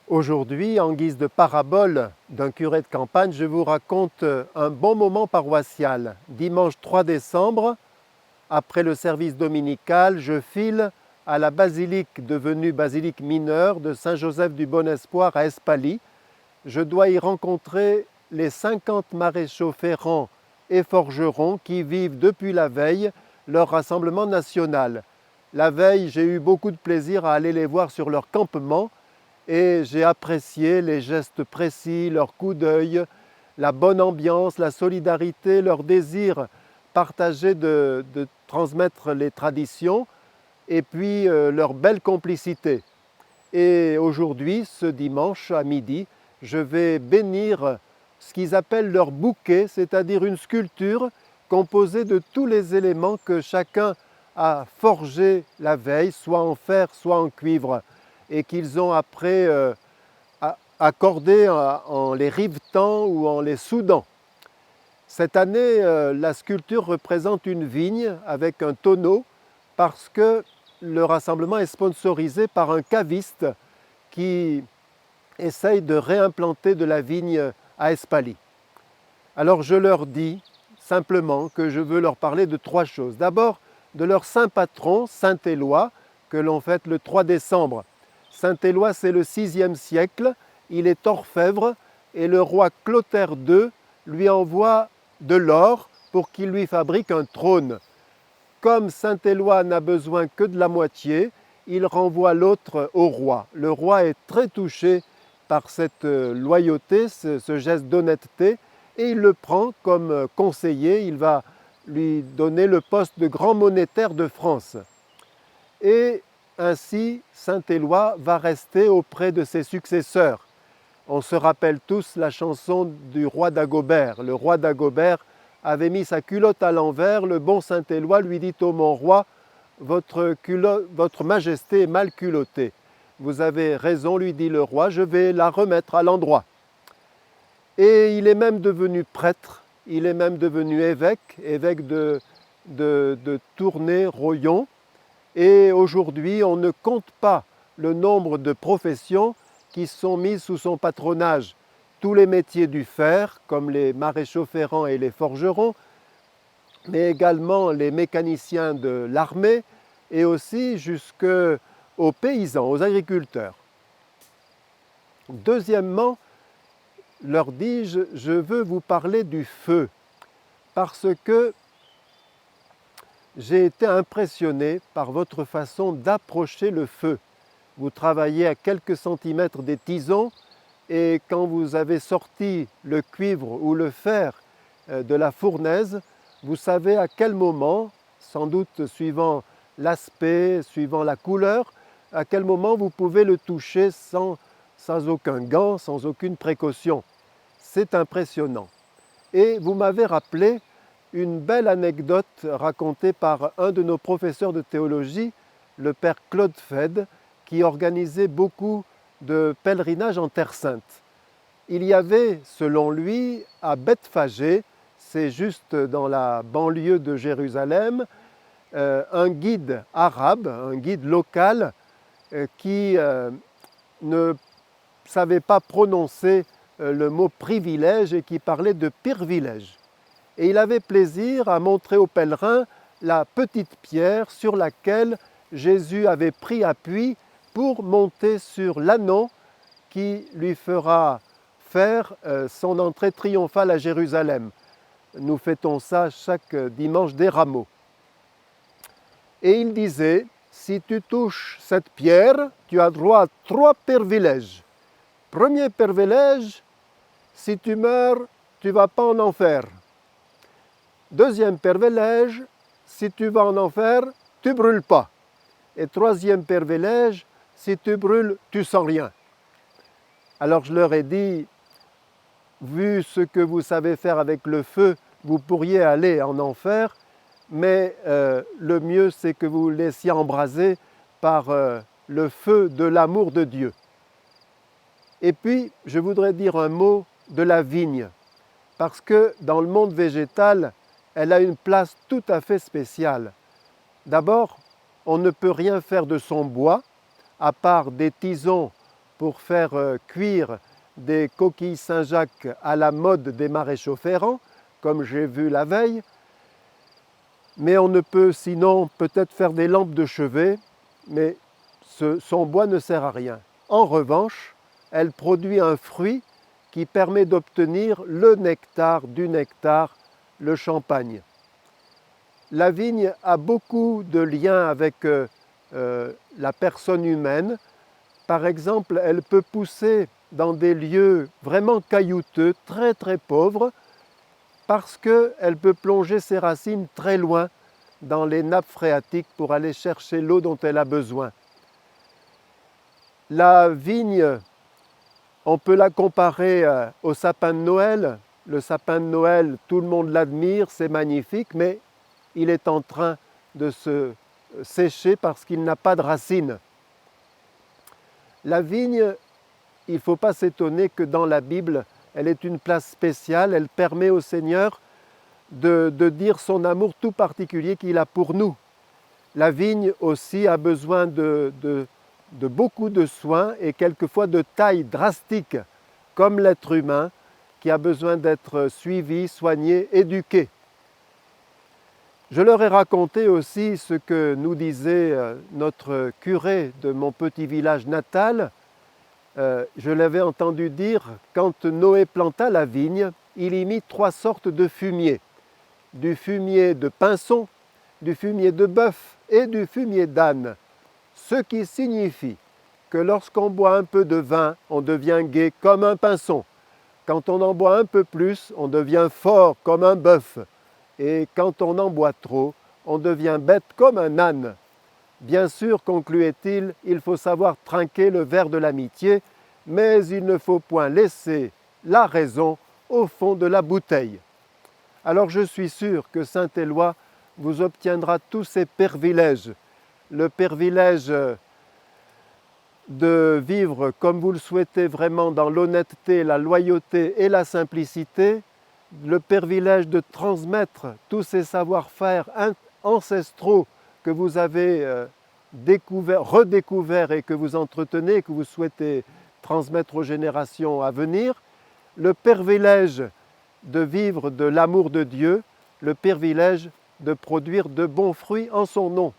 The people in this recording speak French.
Aujourd'hui, en guise de parabole d'un curé de campagne, je vous raconte un bon moment paroissial. Dimanche 3 décembre, après le service dominical, je file à la basilique devenue basilique mineure de Saint-Joseph du Bon-Espoir à Espaly. Je dois y rencontrer les 50 maréchaux ferrants et forgerons qui vivent depuis la veille leur rassemblement national. La veille, j'ai eu beaucoup de plaisir à aller les voir sur leur campement et j'ai apprécié les gestes précis, leurs coups d'œil, la bonne ambiance, la solidarité, leur désir partagé de transmettre les traditions et puis leur belle complicité. Et aujourd'hui, ce dimanche à midi, je vais bénir ce qu'ils appellent leur bouquet, c'est-à-dire une sculpture composée de tous les éléments que chacun a forgés la veille, soit en fer, soit en cuivre, et qu'ils ont après accordés en les rivetant ou en les soudant. Cette année, la sculpture représente une vigne avec un tonneau parce que le rassemblement est sponsorisé par un caviste qui essaye de réimplanter de la vigne à Espaly. Alors je leur dis simplement que je veux leur parler de trois choses. D'abord, de leur saint patron, saint Éloi, que l'on fête le 3 décembre. Saint Éloi, c'est le VIe siècle, il est orfèvre et le roi Clotaire II lui envoie de l'or pour qu'il lui fabrique un trône. Comme saint Éloi n'a besoin que de la moitié, il renvoie l'autre au roi. Le roi est très touché par cette loyauté, ce geste d'honnêteté, et il le prend comme conseiller. Il va lui donner le poste de grand monétaire de France. Et ainsi, saint Éloi va rester auprès de ses successeurs. On se rappelle tous la chanson du roi Dagobert. Le roi Dagobert avait mis sa culotte à l'envers. Le bon saint Éloi lui dit: « Ô mon roi, votre majesté est mal culottée. » « Vous avez raison, lui dit le roi, je vais la remettre à l'endroit. » Et il est même devenu prêtre, il est même devenu évêque de Tournai-Royon. Et aujourd'hui, on ne compte pas le nombre de professions qui sont mises sous son patronage. Tous les métiers du fer, comme les maréchaux ferrants et les forgerons, mais également les mécaniciens de l'armée et aussi jusqu'aux paysans, aux agriculteurs. Deuxièmement, leur dis-je, je veux vous parler du feu, parce que j'ai été impressionné par votre façon d'approcher le feu. Vous travaillez à quelques centimètres des tisons et quand vous avez sorti le cuivre ou le fer de la fournaise, vous savez à quel moment, sans doute suivant l'aspect, suivant la couleur, à quel moment vous pouvez le toucher sans aucun gant, sans aucune précaution. C'est impressionnant. Et vous m'avez rappelé une belle anecdote racontée par un de nos professeurs de théologie, le père Claude Fed, qui organisait beaucoup de pèlerinages en Terre Sainte. Il y avait, selon lui, à Bethphagée, c'est juste dans la banlieue de Jérusalem, un guide arabe, un guide local qui ne savait pas prononcer le mot privilège et qui parlait de pirvilège. Et il avait plaisir à montrer aux pèlerins la petite pierre sur laquelle Jésus avait pris appui pour monter sur l'ânon qui lui fera faire son entrée triomphale à Jérusalem. Nous fêtons ça chaque dimanche des Rameaux. Et il disait: si tu touches cette pierre, tu as droit à 3 privilèges. Premier privilège, si tu meurs, tu ne vas pas en enfer. Deuxième privilège, si tu vas en enfer, tu ne brûles pas. Et troisième privilège, si tu brûles, tu ne sens rien. Alors je leur ai dit, vu ce que vous savez faire avec le feu, vous pourriez aller en enfer, mais le mieux c'est que vous vous laissiez embraser par le feu de l'amour de Dieu. Et puis, je voudrais dire un mot de la vigne, parce que dans le monde végétal, elle a une place tout à fait spéciale. D'abord, on ne peut rien faire de son bois, à part des tisons pour faire cuire des coquilles Saint-Jacques à la mode des maréchaux ferrants, comme j'ai vu la veille. Mais on ne peut sinon peut-être faire des lampes de chevet, mais son bois ne sert à rien. En revanche, elle produit un fruit qui permet d'obtenir le nectar du nectar, le champagne. La vigne a beaucoup de liens avec la personne humaine. Par exemple, elle peut pousser dans des lieux vraiment caillouteux, très très pauvres, parce qu'elle peut plonger ses racines très loin dans les nappes phréatiques pour aller chercher l'eau dont elle a besoin. La vigne, on peut la comparer au sapin de Noël. Le sapin de Noël, tout le monde l'admire, c'est magnifique, mais il est en train de se sécher parce qu'il n'a pas de racines. La vigne, il ne faut pas s'étonner que dans la Bible, elle ait une place spéciale, elle permet au Seigneur de dire son amour tout particulier qu'il a pour nous. La vigne aussi a besoin de beaucoup de soins et quelquefois de taille drastique, comme l'être humain qui a besoin d'être suivi, soigné, éduqué. Je leur ai raconté aussi ce que nous disait notre curé de mon petit village natal. Je l'avais entendu dire, quand Noé planta la vigne, il y mit 3 sortes de fumier. Du fumier de pinson, du fumier de bœuf et du fumier d'âne. Ce qui signifie que lorsqu'on boit un peu de vin, on devient gai comme un pinson. Quand on en boit un peu plus, on devient fort comme un bœuf. Et quand on en boit trop, on devient bête comme un âne. Bien sûr, concluait-il, il faut savoir trinquer le verre de l'amitié, mais il ne faut point laisser la raison au fond de la bouteille. Alors je suis sûr que Saint Éloi vous obtiendra tous ces privilèges. Le privilège de vivre comme vous le souhaitez vraiment dans l'honnêteté, la loyauté et la simplicité, le privilège de transmettre tous ces savoir-faire ancestraux que vous avez redécouverts et que vous entretenez, que vous souhaitez transmettre aux générations à venir, le privilège de vivre de l'amour de Dieu, le privilège de produire de bons fruits en son nom.